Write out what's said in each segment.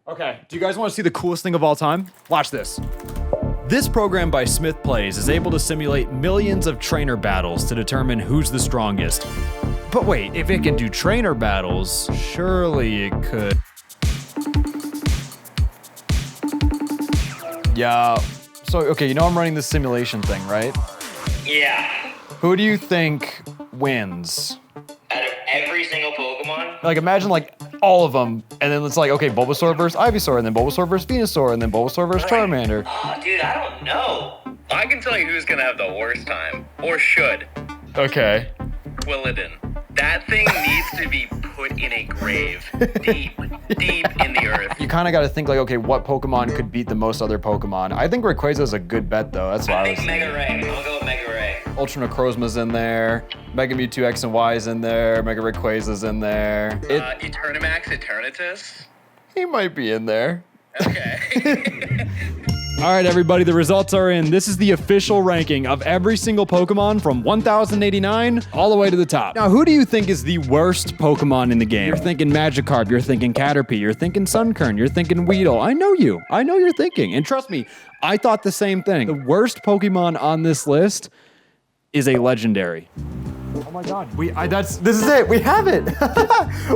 Okay, do you guys want to see the coolest thing of all time? Watch this. This program by Smith Plays is able to simulate millions of trainer battles to determine who's the strongest. But wait, if it can do trainer battles, surely it could. Yeah, so okay, you know I'm running this simulation thing, right? Yeah. Who do you think wins? Out of every single Pokemon? Like imagine like all of them, and then it's like, okay, Bulbasaur versus Ivysaur, and then Bulbasaur versus Venusaur, and then Bulbasaur versus Charmander. Oh, dude, I don't know. I can tell you who's gonna have the worst time, or should. Okay. Williden. That thing needs to be put in a grave, deep in the earth. You kind of got to think like, okay, what Pokemon could beat the most other Pokemon? I think Rayquaza is a good bet though. That's what I was Mega thinking. Ray. I'll go with Mega Ray. Ultra Necrozma's in there. Mega Mewtwo X and Y's in there. Mega Rayquaza's in there. Eternamax Eternatus? He might be in there. Okay. All right, everybody, the results are in. This is the official ranking of every single Pokemon from 1089 all the way to the top. Now, who do you think is the worst Pokemon in the game? You're thinking Magikarp, you're thinking Caterpie, you're thinking Sunkern, you're thinking Weedle. I know you. I know you're thinking. And trust me, I thought the same thing. The worst Pokemon on this list is a legendary. Oh my god, this is it, we have it.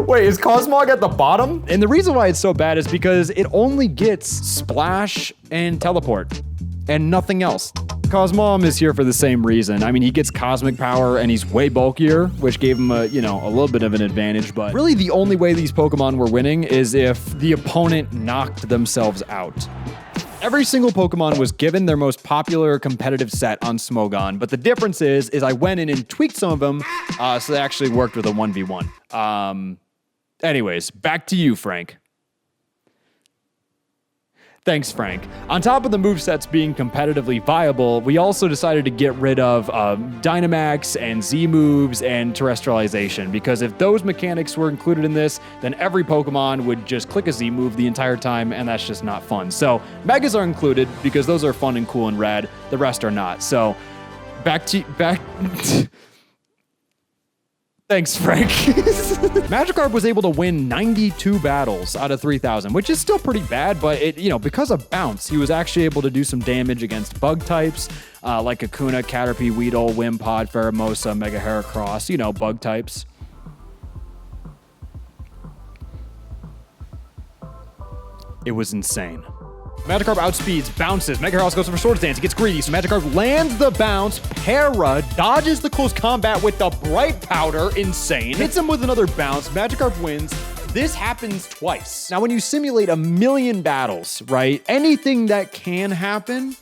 Wait, is Cosmog at the bottom? And the reason why it's so bad is because it only gets Splash and Teleport and nothing else. Cosmog is here for the same reason. I mean, he gets Cosmic Power and he's way bulkier, which gave him a little bit of an advantage, but really the only way these Pokemon were winning is if the opponent knocked themselves out. Every single Pokemon was given their most popular competitive set on Smogon, but the difference is I went in and tweaked some of them, so they actually worked with a 1v1. Anyways, back to you, Frank. Thanks, Frank. On top of the movesets being competitively viable, we also decided to get rid of Dynamax and Z-moves and terrestrialization, because if those mechanics were included in this, then every Pokemon would just click a Z-move the entire time, and that's just not fun. So Megas are included because those are fun and cool and rad. The rest are not. So back. Thanks, Frank. Magikarp was able to win 92 battles out of 3,000, which is still pretty bad, but because of Bounce, he was actually able to do some damage against bug types, like Kakuna, Caterpie, Weedle, Wimpod, Pheromosa, Mega Heracross, bug types. It was insane. Magikarp outspeeds, bounces, Mega Heracross goes for Swords Dance, he gets greedy, so Magikarp lands the bounce, Para dodges the close combat with the Bright Powder, insane, hits him with another bounce, Magikarp wins. This happens twice. Now, when you simulate a million battles, right, anything that can happen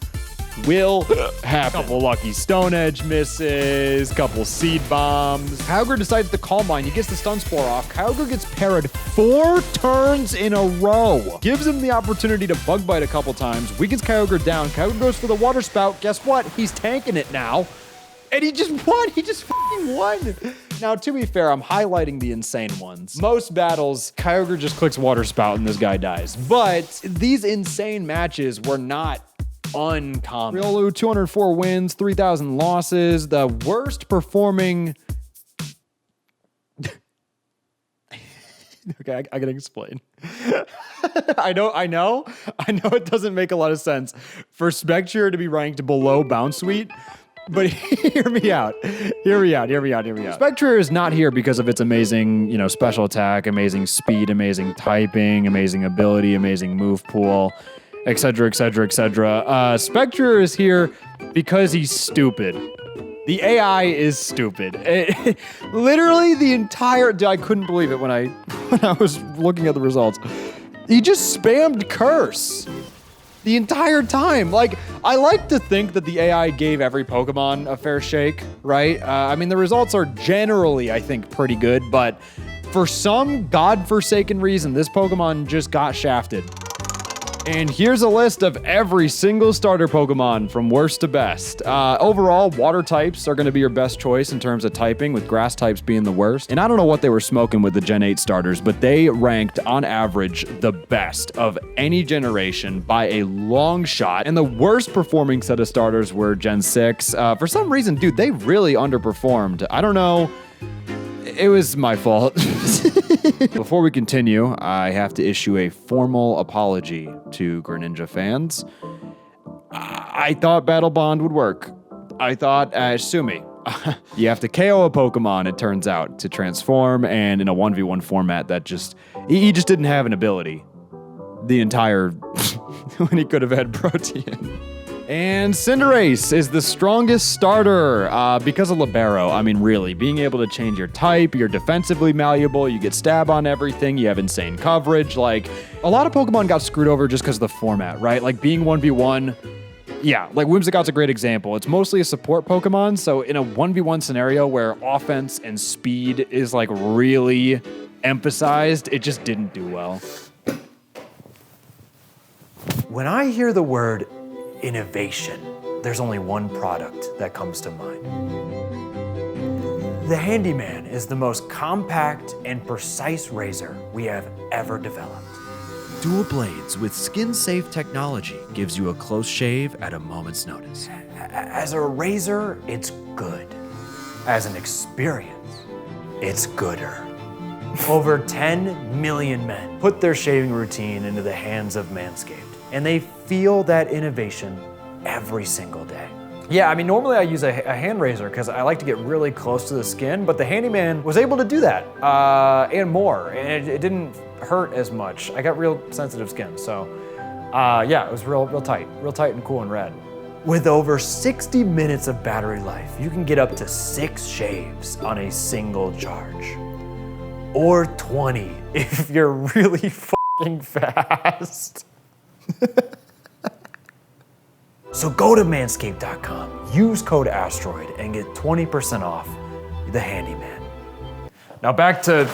will happen. Couple lucky Stone Edge misses, couple Seed Bombs. Kyogre decides to Calm Mind. He gets the Stun Spore off. Kyogre gets parried 4 turns in a row. Gives him the opportunity to Bug Bite a couple times. Weakens Kyogre down. Kyogre goes for the Water Spout. Guess what? He's tanking it now. And he just won. He just fucking won. Now, to be fair, I'm highlighting the insane ones. Most battles, Kyogre just clicks Water Spout and this guy dies. But these insane matches were not uncommon. Riolu, 204 wins, 3,000 losses. The worst performing... Okay, I gotta explain. I know it doesn't make a lot of sense for Spectre to be ranked below Bounce Suite, but hear me out. Spectre is not here because of its amazing, special attack, amazing speed, amazing typing, amazing ability, amazing move pool, etc., etc., etc. Spectre is here because he's stupid. The AI is stupid. Literally the entire... I couldn't believe it when I was looking at the results. He just spammed Curse the entire time. Like, I like to think that the AI gave every Pokemon a fair shake, right? I mean, the results are generally, I think, pretty good, but for some godforsaken reason, this Pokemon just got shafted. And here's a list of every single starter Pokemon from worst to best. Overall, water types are going to be your best choice in terms of typing, with grass types being the worst. And I don't know what they were smoking with the Gen 8 starters, but they ranked on average the best of any generation by a long shot. And the worst performing set of starters were Gen 6. For some reason, dude, they really underperformed. I don't know. It was my fault. Before we continue, I have to issue a formal apology to Greninja fans. I thought Battle Bond would work. I thought, sue me. You have to KO a Pokemon, it turns out, to transform, and in a 1v1 format that he just didn't have an ability. The entire, when he could have had Protean. And Cinderace is the strongest starter because of Libero. I mean, really, being able to change your type, you're defensively malleable, you get stab on everything, you have insane coverage. Like, a lot of Pokemon got screwed over just because of the format, right? Like, being 1v1, yeah, like Whimsicott's a great example. It's mostly a support Pokemon, so in a 1v1 scenario where offense and speed is, like, really emphasized, it just didn't do well. When I hear the word innovation, there's only one product that comes to mind. The Handyman is the most compact and precise razor we have ever developed. Dual blades with skin-safe technology gives you a close shave at a moment's notice. As a razor, it's good. As an experience, it's gooder. Over 10 million men put their shaving routine into the hands of Manscaped, and they feel that innovation every single day. Yeah, I mean, normally I use a hand razor because I like to get really close to the skin, but the Handyman was able to do that and more, and it didn't hurt as much. I got real sensitive skin, so yeah, it was real tight and cool and rad. With over 60 minutes of battery life, you can get up to 6 shaves on a single charge. Or 20 if you're really f***ing fast. So go to manscaped.com, use code Asteroid, and get 20% off the Handyman. Now back to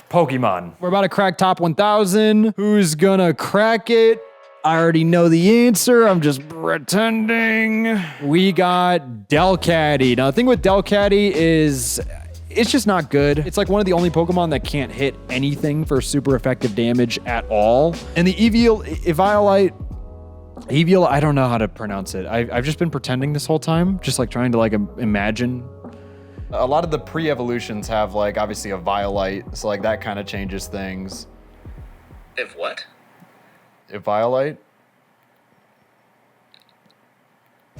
Pokemon. We're about to crack top 1,000. Who's gonna crack it? I already know the answer. I'm just pretending. We got Delcatty. Now, the thing with Delcatty is it's just not good. It's like one of the only Pokemon that can't hit anything for super effective damage at all. And the Eviolite, I don't know how to pronounce it. I've just been pretending this whole time, just like trying to like imagine. A lot of the pre-evolutions have like obviously a Violite, so like that kind of changes things. If what? Eviolite?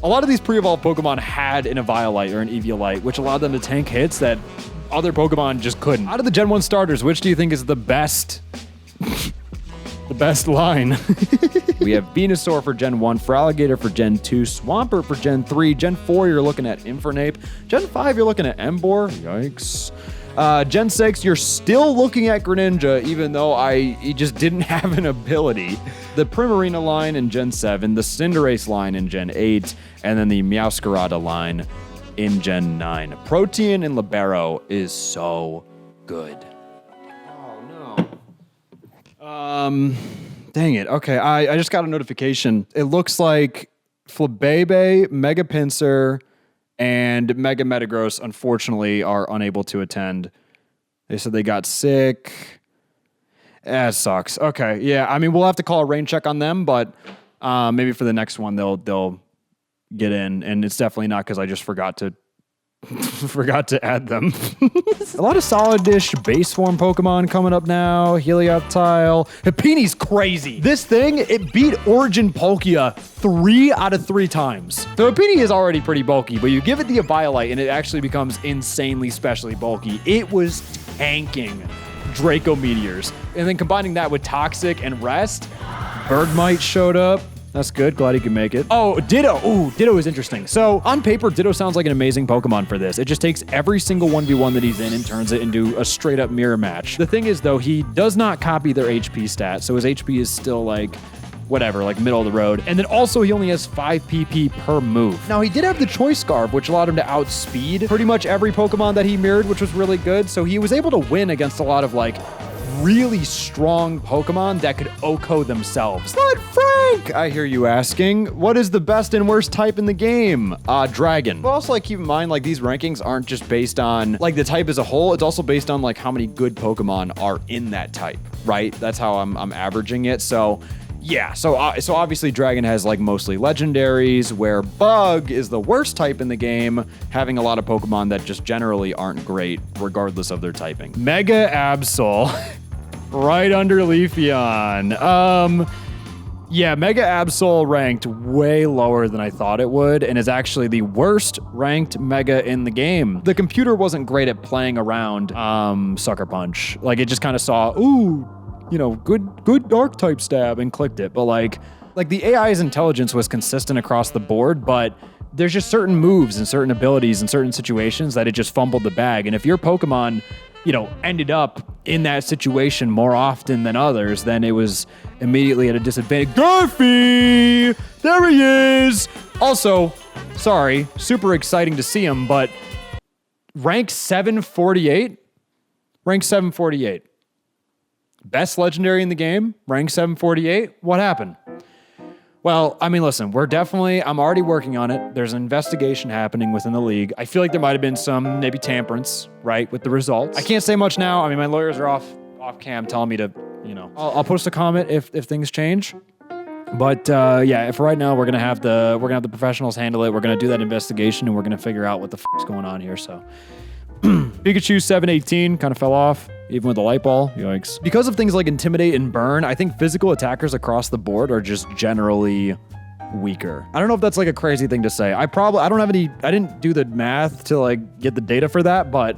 A lot of these pre-evolved Pokemon had an Eviolite or an Eviolite, which allowed them to tank hits that other Pokemon just couldn't. Out of the Gen 1 starters, which do you think is the best? The best line. We have Venusaur for Gen 1, Feraligatr for Gen 2, Swampert for Gen 3, Gen 4 you're looking at Infernape, Gen 5 you're looking at Emboar, yikes. Gen 6, you're still looking at Greninja, even though he just didn't have an ability. The Primarina line in Gen 7, the Cinderace line in Gen 8, and then the Meowscarada line in Gen 9. Protean and Libero is so good. Oh, no. Dang it. Okay, I just got a notification. It looks like Flabebe, Mega Pinsir, and Mega Metagross, unfortunately, are unable to attend. They said they got sick. That sucks. Okay, yeah. I mean, we'll have to call a rain check on them, but maybe for the next one they'll get in. And it's definitely not because I just forgot to add them. A lot of solid-ish base form Pokemon coming up now. Helioptile. Hipini's crazy. This thing, it beat Origin Palkia 3 out of 3 times. So Hipini is already pretty bulky, but you give it the Eviolite and it actually becomes insanely specially bulky. It was tanking Draco Meteors. And then combining that with Toxic and Rest, Bergmite showed up. That's good. Glad he could make it. Oh, Ditto. Ooh, Ditto is interesting. So on paper, Ditto sounds like an amazing Pokemon for this. It just takes every single 1v1 that he's in and turns it into a straight up mirror match. The thing is though, he does not copy their HP stat. So his HP is still like, whatever, like middle of the road. And then also he only has 5 PP per move. Now he did have the Choice Scarf, which allowed him to outspeed pretty much every Pokemon that he mirrored, which was really good. So he was able to win against a lot of like really strong Pokemon that could OHKO themselves. But Frank, I hear you asking, what is the best and worst type in the game? Dragon. But also like keep in mind like these rankings aren't just based on like the type as a whole, it's also based on like how many good Pokemon are in that type, right? That's how I'm averaging it. So Yeah, so obviously Dragon has like mostly legendaries, where Bug is the worst type in the game, having a lot of Pokemon that just generally aren't great, regardless of their typing. Mega Absol, right under Leafeon. Yeah, Mega Absol ranked way lower than I thought it would, and is actually the worst ranked Mega in the game. The computer wasn't great at playing around Sucker Punch. Like, it just kind of saw, ooh, you know, good dark type stab, and clicked it. But like the AI's intelligence was consistent across the board, but there's just certain moves and certain abilities in certain situations that it just fumbled the bag. And if your Pokemon, you know, ended up in that situation more often than others, then it was immediately at a disadvantage. Garfy! There he is! Also, sorry, super exciting to see him, but rank 748? Rank 748. Best legendary in the game, rank 748. What happened? Well, I mean, listen, I'm already working on it. There's an investigation happening within the league. I feel like there might have been some maybe tamperance, right, with the results. I can't say much now. I mean, my lawyers are off cam telling me to, you know, I'll post a comment if things change. But yeah, if right now we're gonna have the professionals handle it. We're gonna do that investigation, and we're gonna figure out what the is going on here. So Pikachu 718 kind of fell off, even with the light ball. Yikes. Because of things like Intimidate and Burn, I think physical attackers across the board are just generally weaker. I don't know if that's like a crazy thing to say. I didn't do the math to like get the data for that, but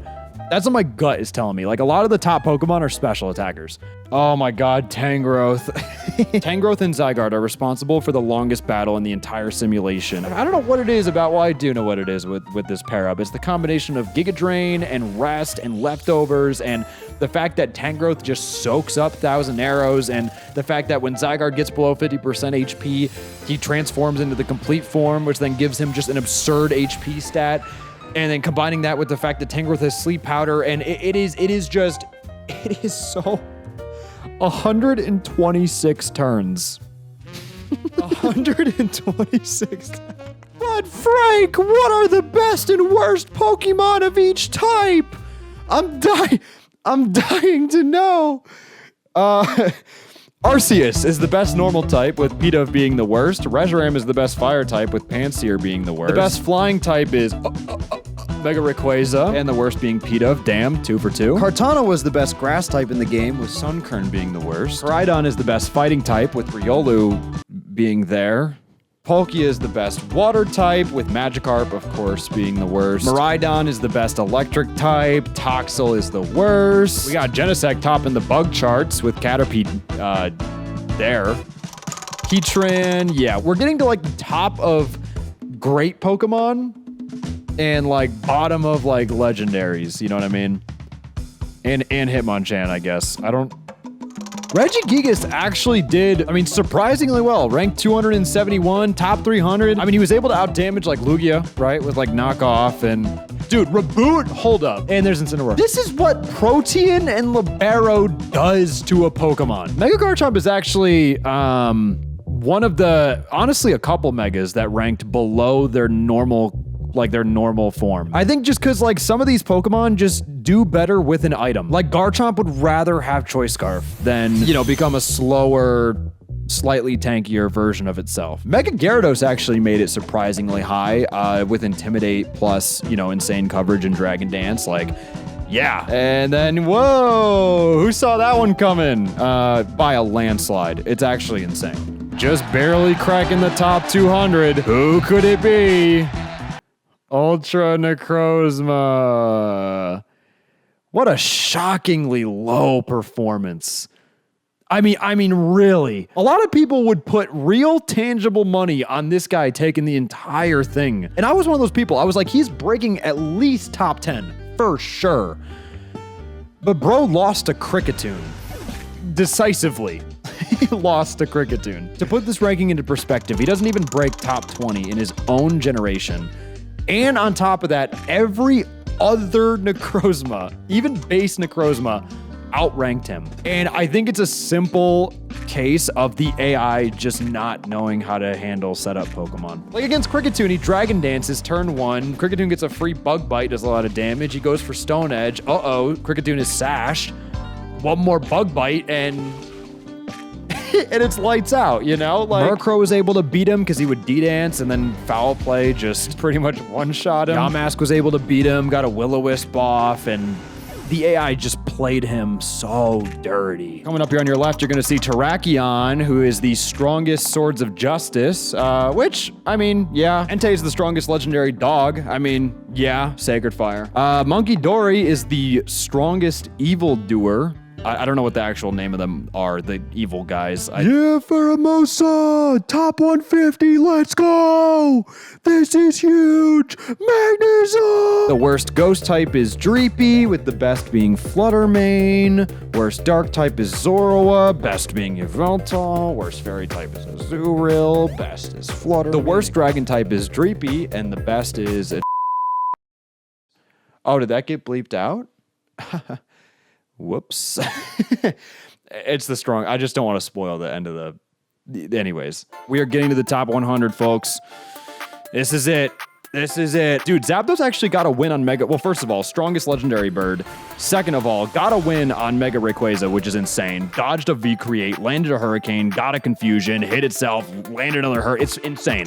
that's what my gut is telling me. Like, a lot of the top Pokemon are special attackers. Oh my god, Tangrowth. Tangrowth and Zygarde are responsible for the longest battle in the entire simulation. I don't know what it is about, well, I do know what it is with this pair-up. It's the combination of Giga Drain and Rest and Leftovers, and the fact that Tangrowth just soaks up 1,000 arrows, and the fact that when Zygarde gets below 50% HP, he transforms into the complete form, which then gives him just an absurd HP stat. And then combining that with the fact that Tangrowth has Sleep Powder, and it is so 126 turns. 126. But Frank, what are the best and worst Pokemon of each type? I'm dying to know. Arceus is the best normal type, with Pidove being the worst. Reshiram is the best fire type, with Pansear being the worst. The best flying type is Mega Rayquaza, and the worst being Pidove. Damn, 2 for 2. Kartana was the best grass type in the game, with Sunkern being the worst. Koraidon is the best fighting type, with Riolu being there. Palkia is the best water type, with Magikarp, of course, being the worst. Miraidon is the best electric type. Toxel is the worst. We got Genesect topping the bug charts, with Caterpie there. Heatran, yeah. We're getting to like the top of great Pokemon and like bottom of like legendaries, you know what I mean? And Hitmonchan, I guess. Regigigas actually did, I mean, surprisingly well. Ranked 271, top 300. I mean, he was able to outdamage like Lugia, right? With like knockoff and... Dude, Reboot, hold up. And there's Incineroar. This is what Protean and Libero does to a Pokemon. Mega Garchomp is actually one of the, honestly, a couple Megas that ranked below their normal form. I think just because like some of these Pokemon just do better with an item. Like Garchomp would rather have Choice Scarf than, you know, become a slower, slightly tankier version of itself. Mega Gyarados actually made it surprisingly high with Intimidate plus, you know, insane coverage and Dragon Dance. Like, yeah. And then, whoa, who saw that one coming? By a landslide. It's actually insane. Just barely cracking the top 200. Who could it be? Ultra Necrozma. What a shockingly low performance. I mean, really. A lot of people would put real tangible money on this guy taking the entire thing. And I was one of those people. I was like, he's breaking at least top 10, for sure. But bro lost to Kricketune. Decisively. He lost to Kricketune. To put this ranking into perspective, he doesn't even break top 20 in his own generation. And on top of that, every other Necrozma, even base Necrozma, outranked him. And I think it's a simple case of the AI just not knowing how to handle setup Pokemon. Like against Kricketune, he Dragon Dances turn 1. Kricketune gets a free Bug Bite, does a lot of damage. He goes for Stone Edge. Uh-oh, Kricketune is sashed. One more Bug Bite, and and it's lights out, you know? Like, Murkrow was able to beat him because he would D-dance and then foul play just pretty much one-shot him. Yamask was able to beat him, got a Will-O-Wisp off, and the AI just played him so dirty. Coming up here on your left, you're going to see Terrakion, who is the strongest Swords of Justice, which, I mean, yeah. Entei is the strongest legendary dog. I mean, yeah, Sacred Fire. Monkey Dory is the strongest evildoer. I don't know what the actual name of them are, the evil guys. Yeah, Pheromosa! Top 150, let's go! This is huge! Magnetism! The worst ghost type is Dreepy, with the best being Fluttermane. Worst dark type is Zoroa, best being Yveltal. Worst fairy type is Azurill, best is Fluttermane. The worst dragon type is Dreepy, and the best is... Oh, did that get bleeped out? Whoops. It's the strong. I just don't want to spoil the end of the. Anyways, we are getting to the top 100, folks. This is it. This is it. Dude, Zapdos actually got a win on Mega. Well, first of all, strongest legendary bird. Second of all, got a win on Mega Rayquaza, which is insane. Dodged a V-Create, landed a Hurricane, got a Confusion, hit itself, landed another Hurt. It's insane.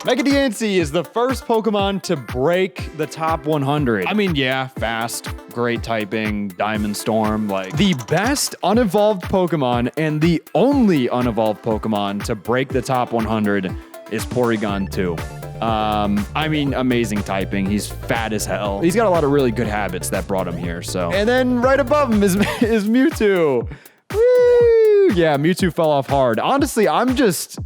Mega Diancie is the first Pokemon to break the top 100. I mean, yeah, fast, great typing, Diamond Storm, like the best unevolved Pokemon and the only unevolved Pokemon to break the top 100 is Porygon 2. I mean, amazing typing. He's fat as hell. He's got a lot of really good habits that brought him here, so. And then right above him is Mewtwo. Woo! Yeah, Mewtwo fell off hard. Honestly, I'm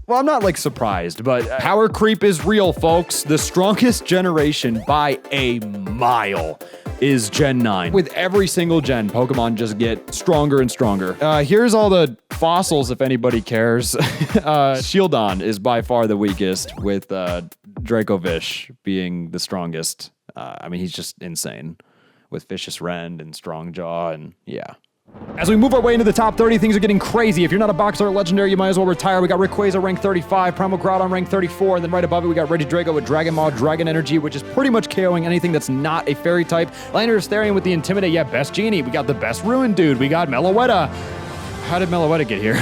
not like surprised, but power creep is real, folks. The strongest generation by a mile is Gen 9. With every single gen, Pokemon just get stronger and stronger. Here's all the fossils if anybody cares. Shieldon is by far the weakest, with Dracovish being the strongest. I mean, he's just insane with Vicious Rend and Strong Jaw, and yeah. As we move our way into the top 30, things are getting crazy. If you're not a box art legendary, you might as well retire. We got Rayquaza rank 35, Primal Groudon rank 34, and then right above it, we got Regidrago with Dragon Maw, Dragon Energy, which is pretty much KOing anything that's not a fairy type. Landorus with the Intimidate, yeah, best Genie. We got the best Ruin Dude. We got Meloetta. How did Meloetta get here?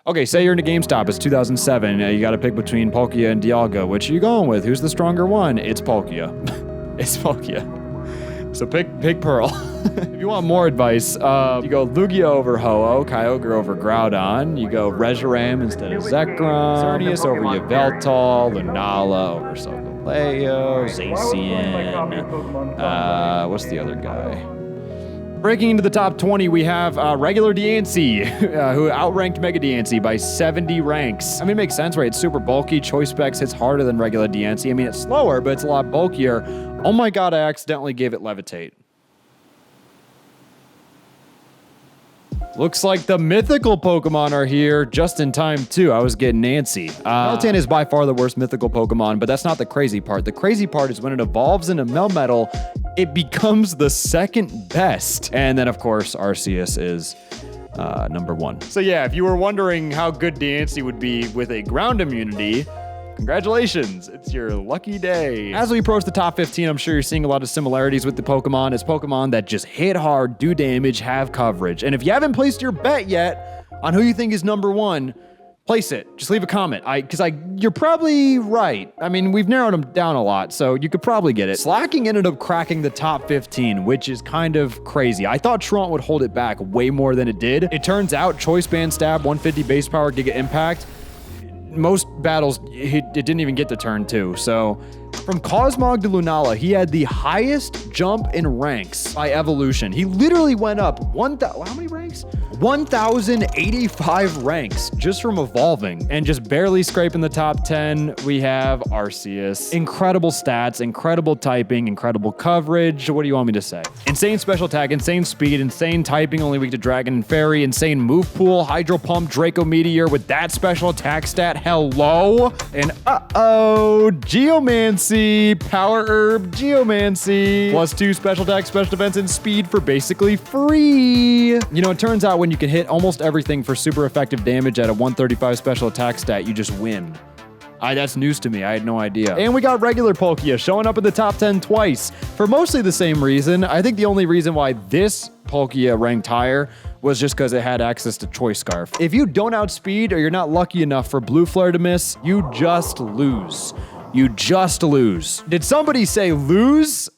Okay, say you're into GameStop. It's 2007. You got to pick between Palkia and Dialga. Which are you going with? Who's the stronger one? It's Palkia. It's Palkia. So pick Pearl. If you want more advice, you go Lugia over Ho-Oh, Kyogre over Groudon. You go Reshiram instead of Zekrom, Xerneas over Yveltal, Lunala over Solgaleo, Zacian. What's the other guy? Breaking into the top 20, we have regular Diancie, who outranked Mega Diancie by 70 ranks. I mean, it makes sense, right? It's super bulky. Choice Specs hits harder than regular Diancie. I mean, it's slower, but it's a lot bulkier. Oh my god, I accidentally gave it Levitate. Looks like the mythical Pokemon are here just in time, too. I was getting antsy. Meltan is by far the worst mythical Pokemon, but that's not the crazy part. The crazy part is when it evolves into Melmetal, it becomes the second best. And then, of course, Arceus is number 1. So yeah, if you were wondering how good Diancie would be with a ground immunity, congratulations, it's your lucky day. As we approach the top 15, I'm sure you're seeing a lot of similarities with the Pokemon. It's Pokemon that just hit hard, do damage, have coverage. And if you haven't placed your bet yet on who you think is number 1, place it. Just leave a comment. You're probably right. I mean, we've narrowed them down a lot, so you could probably get it. Slacking ended up cracking the top 15, which is kind of crazy. I thought Truant would hold it back way more than it did. It turns out Choice Band Stab, 150 base power, Giga Impact, most battles, it didn't even get to turn 2. So from Cosmog to Lunala, he had the highest jump in ranks by evolution. He literally went up how many ranks? 1,085 ranks just from evolving, and just barely scraping the top 10. We have Arceus. Incredible stats, incredible typing, incredible coverage. What do you want me to say? Insane special attack, insane speed, insane typing, only weak to Dragon and Fairy, insane move pool, Hydro Pump, Draco Meteor with that special attack stat. Hello? And Geomancy, Power Herb, Geomancy, +2 special attack, special defense, and speed for basically free. You know, it turns out when you can hit almost everything for super effective damage at a 135 special attack stat, you just win. That's news to me. I had no idea. And we got regular Palkia showing up in the top 10 twice for mostly the same reason. I think the only reason why this Palkia ranked higher was just because it had access to Choice Scarf. If you don't outspeed or you're not lucky enough for Blue Flare to miss, you just lose. You just lose. Did somebody say lose?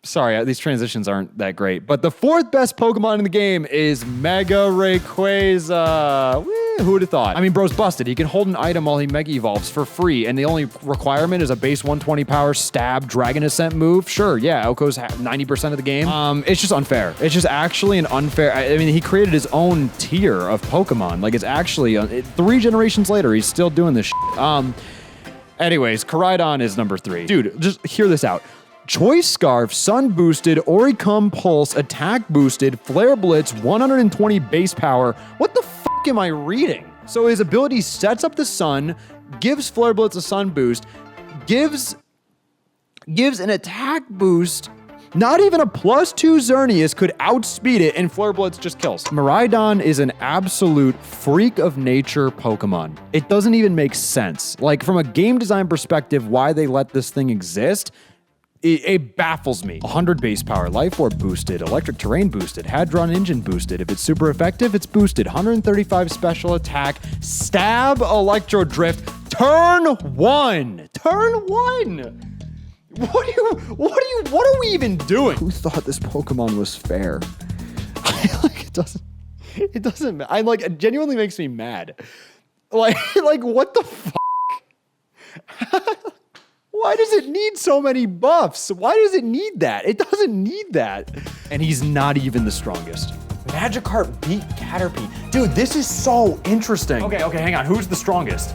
Sorry, these transitions aren't that great. But the 4th best Pokemon in the game is Mega Rayquaza. Who would have thought? I mean, bro's busted. He can hold an item while he Mega Evolves for free, and the only requirement is a base 120 power stab Dragon Ascent move. Sure, yeah, Oko's 90% of the game. It's just unfair. It's just actually an unfair. I mean, he created his own tier of Pokemon. Like, it's actually 3 generations later, he's still doing this shit. Anyways, Koraidon is number 3. Dude, just hear this out. Choice Scarf, Sun Boosted, Oricum Pulse, Attack Boosted, Flare Blitz, 120 base power. What the fuck am I reading? So his ability sets up the Sun, gives Flare Blitz a Sun Boost, gives an attack boost. Not even a +2 Xerneas could outspeed it, and Flare Blitz just kills. Miraidon is an absolute freak of nature Pokemon. It doesn't even make sense. Like, from a game design perspective, why they let this thing exist, it baffles me. 100 base power, Life Orb boosted, Electric Terrain boosted, Hadron Engine boosted. If it's super effective, it's boosted. 135 special attack, Stab, Electro Drift, turn 1. Turn 1. What are we even doing? Who thought this Pokemon was fair? It doesn't, it genuinely makes me mad. Like what the fuck? Why does it need so many buffs? Why does it need that? It doesn't need that. And he's not even the strongest. Magikarp beat Caterpie. Dude, this is so interesting. Okay, hang on. Who's the strongest?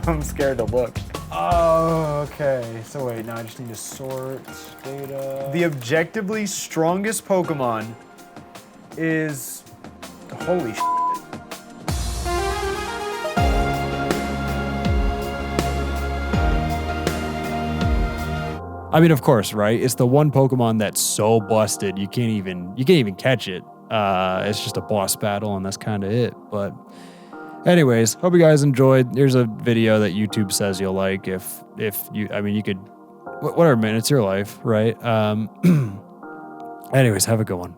I'm scared to look. Oh, okay. So wait, now I just need to sort data. The objectively strongest Pokemon is, holy shit. I mean, of course, right? It's the one Pokemon that's so busted you can't even catch it. It's just a boss battle, and that's kind of it. But anyways, hope you guys enjoyed. Here's a video that YouTube says you'll like. If you, I mean, you could, whatever, man. It's your life, right? Anyways, have a good one.